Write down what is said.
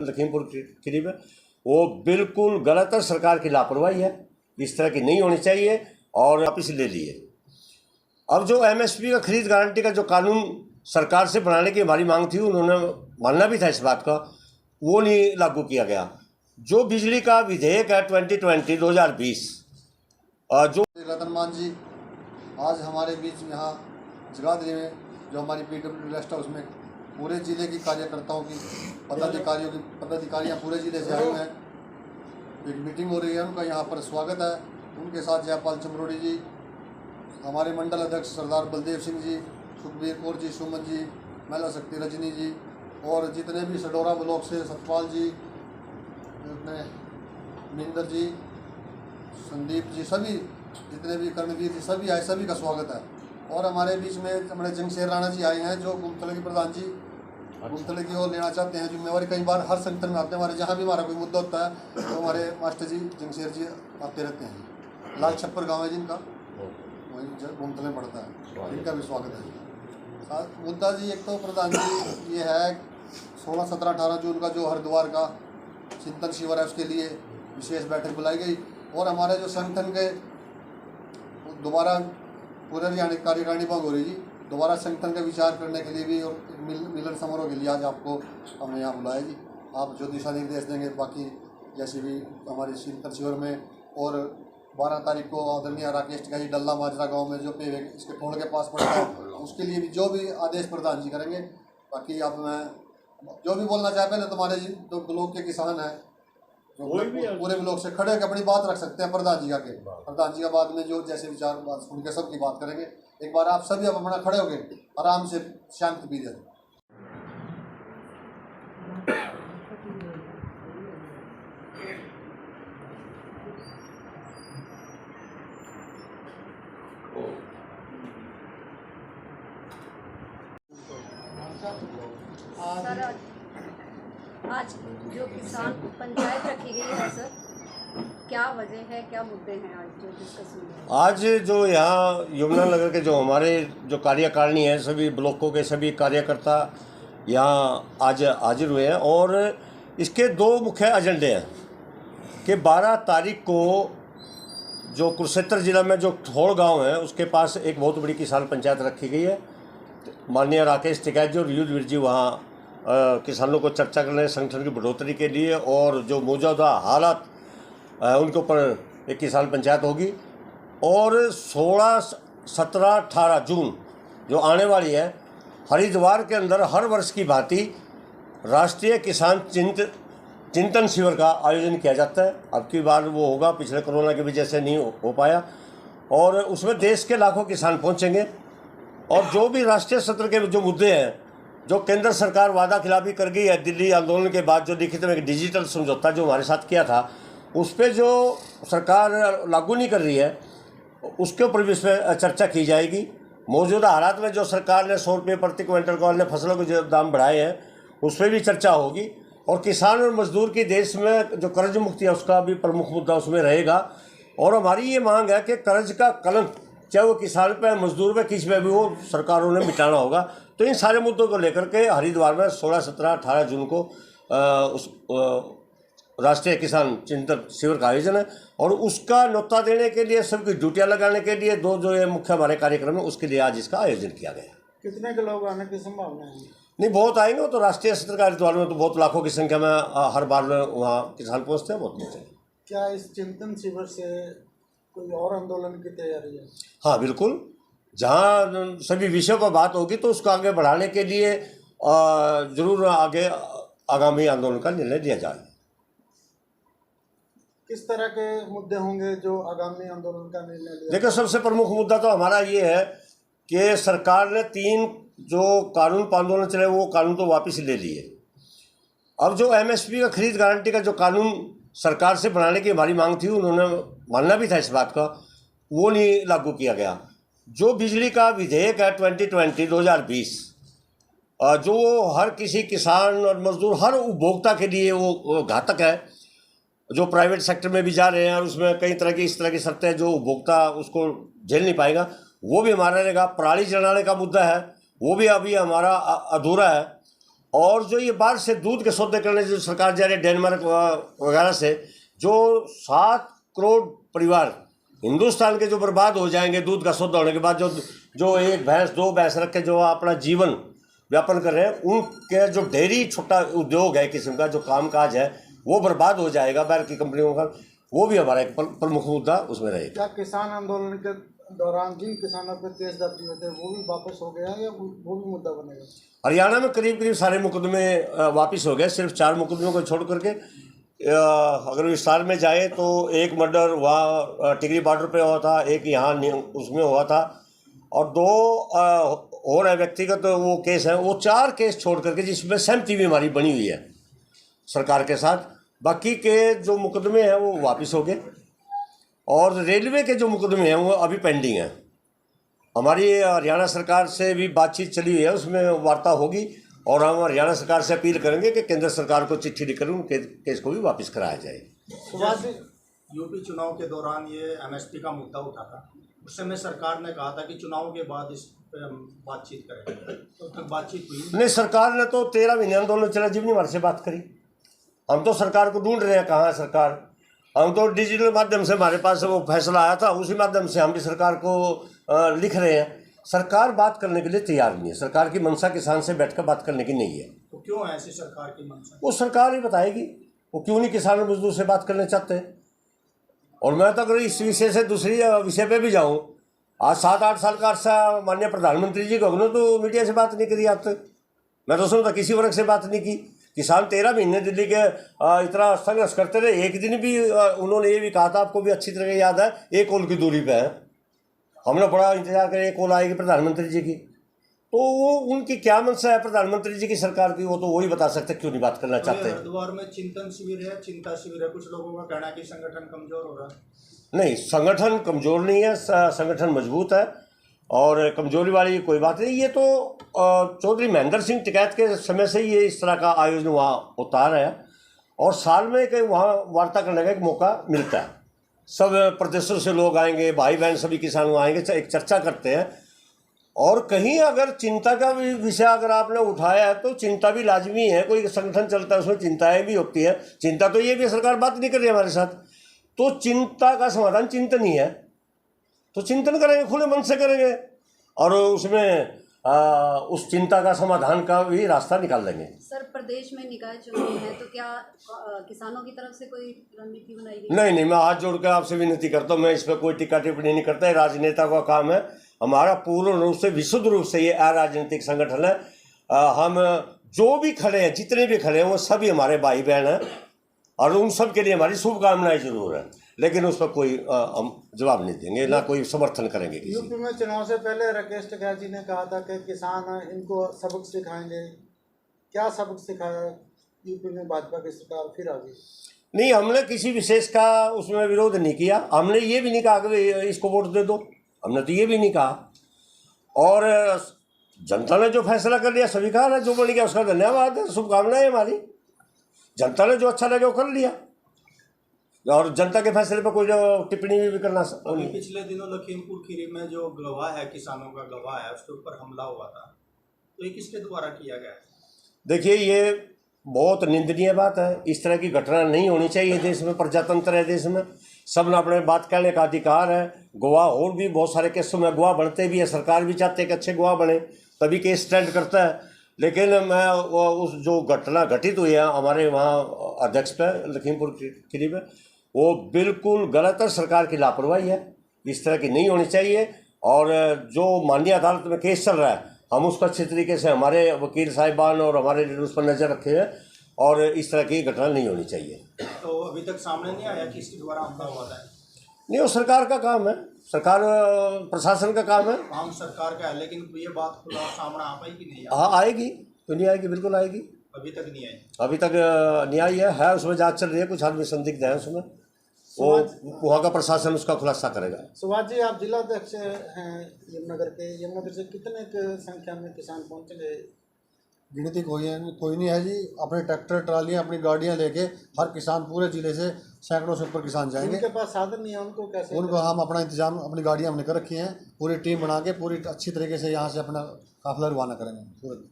लखीमपुर खीरी में, वो बिल्कुल गलत है। सरकार की लापरवाही है, इस तरह की नहीं होनी चाहिए और वापिस ले लिए। अब जो एमएसपी का खरीद गारंटी का जो कानून सरकार से बनाने की हमारी मांग थी, उन्होंने मानना भी था इस बात का, वो नहीं लागू किया गया। जो बिजली का विधेयक है 2020 जो रतन मान जी आज हमारे बीच यहाँ जगाधरी में जो हमारी PWD लिस्ट है उसमें पूरे ज़िले की कार्यकर्ताओं की पदाधिकारियाँ पूरे ज़िले से आए हुए हैं। एक मीटिंग हो रही है, उनका यहाँ पर स्वागत है। उनके साथ जयपाल चमरोड़ी जी, हमारे मंडल अध्यक्ष सरदार बलदेव सिंह जी, सुखबीर कौर जी, सुमन जी, महिला शक्ति रजनी जी और जितने भी सडोरा ब्लॉक से सतपाल जी, अपने मिंदर जी, संदीप जी, सभी जितने भी कर्मवीर जी सभी आए, सभी का स्वागत है। और हमारे बीच में हमारे जंगशेर राणा जी आए हैं जो गुमतले के प्रधान जी, गुमतले की ओर लेना चाहते हैं जिम्मेवारी। कई बार हर संगठन में आते हैं, हमारे जहाँ भी हमारा कोई मुद्दा होता है तो हमारे मास्टर जी जंगशेर जी आते रहते हैं। लाल छप्पर गाँव है जिनका, वहीं गुमतले में पड़ता है, इनका भी स्वागत है। मुद्दा जी एक तो प्रधान जी ये है 16, 17, 18 जून का जो हरिद्वार का चिंतन शिविर है उसके लिए विशेष बैठक बुलाई गई और हमारे जो संगठन के दोबारा पुनर्यानी कार्यकारिणी भंग हो रही जी, दोबारा संगठन का विचार करने के लिए भी और मिलन समारोह के लिए आज आपको हमने यहाँ बुलाया जी। आप जो दिशा निर्देश देंगे बाकी जैसे भी हमारे चिंतन शिविर में, और 12 तारीख को आदरणीय राकेश टिका जी डल्ला माजरा गांव में जो पे इसके ठोड़ के पास पड़ता है उसके लिए भी जो भी आदेश प्रधान जी करेंगे। बाकी आप मैं जो भी बोलना चाहे पहले तुम्हारे जो ब्लॉक के किसान हैं जो पूरे ब्लॉक से खड़े होकर अपनी बात रख सकते हैं प्रधान जी आके, प्रधान जी का बाद में जो जैसे विचार बात सुन के सबकी बात करेंगे। एक बार आप सभी अपना खड़े होके आराम से शांति पी जाए। सर आज जो किसान पंचायत रखी गई है सर, क्या वजह है, क्या मुद्दे हैं आज जो डिस्कस हुए? आज जो यहाँ यमुनानगर के जो हमारे जो कार्यकारिणी है, सभी ब्लॉकों के सभी कार्यकर्ता यहाँ आज हाजिर हुए हैं और इसके 2 मुख्य एजेंडे हैं कि 12 तारीख को जो कुरुक्षेत्र जिला में जो ठोड़ गांव है उसके पास एक बहुत बड़ी किसान पंचायत रखी गई है। माननीय राकेश टिका जी और युद्धवीर जी वहाँ किसानों को चर्चा करने, संगठन की बढ़ोतरी के लिए और जो मौजूदा हालात उनके ऊपर एक किसान पंचायत होगी। और 16, 17, 18 जून जो आने वाली है, हरिद्वार के अंदर हर वर्ष की भांति राष्ट्रीय किसान चिंतन शिविर का आयोजन किया जाता है। अब की बार वो होगा, पिछले कोरोना की वजह से नहीं हो पाया, और उसमें देश के लाखों किसान पहुंचेंगे। और जो भी राष्ट्रीय सत्र के जो मुद्दे हैं, जो केंद्र सरकार वादा खिलाफी कर गई है दिल्ली आंदोलन के बाद, जो लिखित में डिजिटल समझौता जो हमारे साथ किया था, उस पर जो सरकार लागू नहीं कर रही है उसके ऊपर भी इसमें चर्चा की जाएगी। मौजूदा हालात में जो सरकार ने 100 रुपये प्रति क्विंटल को अन्य फसलों के जो दाम बढ़ाए हैं उस पर भी चर्चा होगी। और किसान और मजदूर की देश में जो कर्ज मुक्ति है उसका भी प्रमुख मुद्दा उसमें रहेगा। और हमारी ये मांग है कि कर्ज का कलंक चाहे वो किसान पे, मजदूर पे, किसी पे भी हो, सरकारों ने मिटाना होगा। तो इन सारे मुद्दों को लेकर के हरिद्वार में 16, 17, 18 जून को राष्ट्रीय किसान चिंतन शिविर का आयोजन है। और उसका न्योता देने के लिए, सबकी ड्यूटियां लगाने के लिए 2 जो ये मुख्य हमारे कार्यक्रम है उसके लिए आज इसका आयोजन किया गया। कितने के लोग आने की संभावना है? नहीं, बहुत आएंगे। तो राष्ट्रीय सत्र का हरिद्वार में तो बहुत लाखों की संख्या में हर बार वहाँ किसान पहुँचते हैं, बहुत पहुँचेंगे। क्या इस चिंतन शिविर से कोई और आंदोलन की तैयारी है? हाँ बिल्कुल, जहाँ सभी विषयों पर बात होगी तो उसको आगे बढ़ाने के लिए जरूर आगे आगामी आंदोलन का निर्णय लिया जाए। किस तरह के मुद्दे होंगे जो आगामी आंदोलन का निर्णय लिया? देखिए, सबसे प्रमुख मुद्दा तो हमारा ये है कि सरकार ने 3 जो कानून पर आंदोलन चले वो कानून तो वापस ले लिए। अब जो एमएसपी का खरीद गारंटी का जो कानून सरकार से बनाने की हमारी मांग थी, उन्होंने मानना भी था इस बात का, वो नहीं लागू किया गया। जो बिजली का विधेयक है 2020 जो हर किसी किसान और मजदूर, हर उपभोक्ता के लिए वो घातक है, जो प्राइवेट सेक्टर में भी जा रहे हैं और उसमें कई तरह की इस तरह की शर्तें जो उपभोक्ता उसको झेल नहीं पाएगा, वो भी हमारा रहेगा। पराली जलाने का मुद्दा है, वो भी अभी हमारा अधूरा है। और जो ये बाहर से दूध के सौदे करने जो सरकार जा रही है डेनमार्क वगैरह से, जो 7 करोड़ परिवार हिंदुस्तान के जो बर्बाद हो जाएंगे दूध का सौदा होने के बाद, जो 1 भैंस 2 भैंस रख के जो अपना जीवन व्यापन कर रहे हैं, उनके जो डेयरी छोटा उद्योग है किस्म का, जो कामकाज है, वो बर्बाद हो जाएगा बाहर की कंपनियों का। वो भी हमारा एक प्रमुख मुद्दा उसमें रहेगा। क्या किसान आंदोलन के दौरान जिन किसानों पर केस दर्ज हुए थे वो भी वापस हो गया या वो भी मुद्दा बनेगा? हरियाणा में करीब सारे मुकदमे वापस हो गए, सिर्फ 4 मुकदमों को छोड़ करके। अगर विस्तार में जाए तो एक मर्डर वहाँ टिकरी बॉर्डर पे हुआ था, एक यहाँ उसमें हुआ था, और 2 और है व्यक्तिगत वो केस है। वो 4 केस छोड़ करके जिसमें सहमति भी हमारी बनी हुई है सरकार के साथ, बाकी के जो मुकदमे हैं वो वापस हो गए। और रेलवे के जो मुकदमे हैं वो अभी पेंडिंग हैं। हमारी हरियाणा सरकार से भी बातचीत चली हुई है, उसमें वार्ता होगी और हम हरियाणा सरकार से अपील करेंगे कि केंद्र सरकार को चिट्ठी लिखकर उन केस को भी वापस कराया जाए। यूपी चुनाव के दौरान ये एमएसपी का मुद्दा उठा था, उस समय सरकार ने कहा था कि चुनाव के बाद इस पर हम बातचीत करेंगे, तो तक बातचीत हुई नहीं। सरकार ने तो 13 महीने आंदोलन चला, जब नहीं हमारे से बात करी। हम तो सरकार को ढूंढ रहे हैं, कहाँ है सरकार। हम तो डिजिटल माध्यम से हमारे पास वो फैसला आया था, उसी माध्यम से हम भी सरकार को लिख रहे हैं। सरकार बात करने के लिए तैयार नहीं है। सरकार की मंशा किसान से बैठकर बात करने की नहीं है। तो क्यों है ऐसी सरकार की मंशा? वो सरकार ही बताएगी वो क्यों नहीं किसान मजदूर से बात करना चाहते हैं। और मैं तो अगर इस विषय से दूसरी विषय पे भी जाऊँ, आज 7-8 साल का अर्सा माननीय प्रधानमंत्री जी को तो मीडिया से बात नहीं करी आज तक। मैं तो सुनता किसी वर्ग से बात नहीं की। किसान 13 महीने दिल्ली के इतना संघर्ष करते रहे। एक दिन भी उन्होंने ये भी कहा था, आपको भी अच्छी तरह याद है, 1 कोल की दूरी पे है। हमने बड़ा इंतजार करे 1 कोल आएगी प्रधानमंत्री जी की। तो वो उनकी क्या मंशा है प्रधानमंत्री जी की सरकार की, वो तो वही बता सकते क्यों नहीं बात करना चाहते हैं। हरिद्वार में चिंतन शिविर है, चिंता शिविर है, कुछ लोगों का कहना है कि संगठन कमजोर हो रहा है। नहीं, संगठन कमजोर नहीं है, संगठन मजबूत है और कमजोरी वाली कोई बात नहीं। ये तो चौधरी महेंद्र सिंह टिकैत के समय से ये इस तरह का आयोजन वहाँ होता रहा है और साल में कहीं वहाँ वार्ता करने का एक मौका मिलता है। सब प्रदेशों से लोग आएंगे, भाई बहन सभी किसान आएंगे, एक चर्चा करते हैं। और कहीं अगर चिंता का भी विषय अगर आपने उठाया है तो चिंता भी लाजमी है। कोई संगठन चलता है उसमें चिंताएँ भी होती है। चिंता तो ये भी सरकार बात नहीं कर रही हमारे साथ, तो चिंता का समाधान चिंतन ही है। तो चिंतन करेंगे, खुले मन से करेंगे और उसमें उस चिंता का समाधान का भी रास्ता निकाल लेंगे। सर, प्रदेश में निकाय चुनाव है तो क्या किसानों की तरफ से कोई रणनीति बनाई गई? नहीं, मैं हाथ जोड़कर आपसे विनती करता हूँ, मैं इस पर कोई टिक्का टिप्पणी नहीं करता। राजनेता का काम है। हमारा पूर्ण रूप से विशुद्ध रूप से ये अराजनीतिक संगठन है। हम जो भी खड़े हैं, जितने भी खड़े हैं, वो सभी हमारे भाई बहन हैं और उन सब के लिए हमारी शुभकामनाएं जरूर है, लेकिन उस पर कोई हम जवाब नहीं देंगे, ना कोई समर्थन करेंगे किसी। यूपी में चुनाव से पहले राकेश टिकैत जी ने कहा था कि किसान इनको सबक सिखाएंगे। क्या सबक सिखाया यूपी में भाजपा की सरकार फिर आ गई? नहीं, हमने किसी विशेष का उसमें विरोध नहीं किया। हमने ये भी नहीं कहा कि इसको वोट दे दो, हमने तो ये भी नहीं कहा। और जनता ने जो फैसला कर लिया स्वीकार है, जो बन गया उसका धन्यवाद है, शुभकामनाएं हमारी। जनता ने जो अच्छा लगे वो कर लिया और जनता के फैसले पर कोई टिप्पणी भी करना। अभी पिछले दिनों लखीमपुर खीरी में जो गवाह है, किसानों का गवाह है, उसके ऊपर हमला हुआ था, तो ये किसके द्वारा किया गया? देखिए, ये बहुत निंदनीय बात है। इस तरह की घटना नहीं होनी चाहिए देश में। प्रजातंत्र है देश में, सब ने अपने बात कहने का अधिकार है। गवाह और भी बहुत सारे केसों में गवाह बनते भी है। सरकार भी चाहती है कि अच्छे गवाह बने, तभी केस स्टैंड करता है। लेकिन मैं उस जो घटना घटित हुई है हमारे वहाँ अध्यक्ष पे लखीमपुर खीरी में, वो बिल्कुल गलत है। सरकार की लापरवाही है, इस तरह की नहीं होनी चाहिए। और जो माननीय अदालत में केस चल रहा है, हम उसको अच्छे तरीके से हमारे वकील साहिबान और हमारे उस पर नज़र रखे हैं और इस तरह की घटना नहीं होनी चाहिए। तो अभी तक सामने नहीं आया कि इसके द्वारा हमला हुआ था? नहीं, वो सरकार का काम है, सरकार प्रशासन का काम है। हम सरकार का है, लेकिन ये बात खुला सामने आ पाई कि नहीं? हाँ, आएगी, क्यों नहीं आएगी, बिल्कुल आएगी। अभी तक नहीं आई? अभी तक नहीं आई है उसमें जांच चल रही है। कुछ आदमी संदिग्ध है उसमें, वो वहाँ का प्रशासन उसका खुलासा करेगा। सुभाष जी, आप जिलाध्यक्ष हैं यमुनानगर के। यमुनानगर से कितने संख्या में किसान पहुँचेंगे? गिनती कोई नहीं है जी। अपने ट्रैक्टर ट्रालियाँ अपनी गाड़ियाँ लेके हर किसान पूरे जिले से सैकड़ों से ऊपर किसान जाएंगे। उनके पास साधन नहीं है, उनको कैसे? उनको हम अपना इंतजाम, अपनी गाड़ियाँ हमने कर रखी हैं, पूरी टीम बना के पूरी अच्छी तरीके से यहाँ से अपना काफिला रवाना करेंगे सूरत।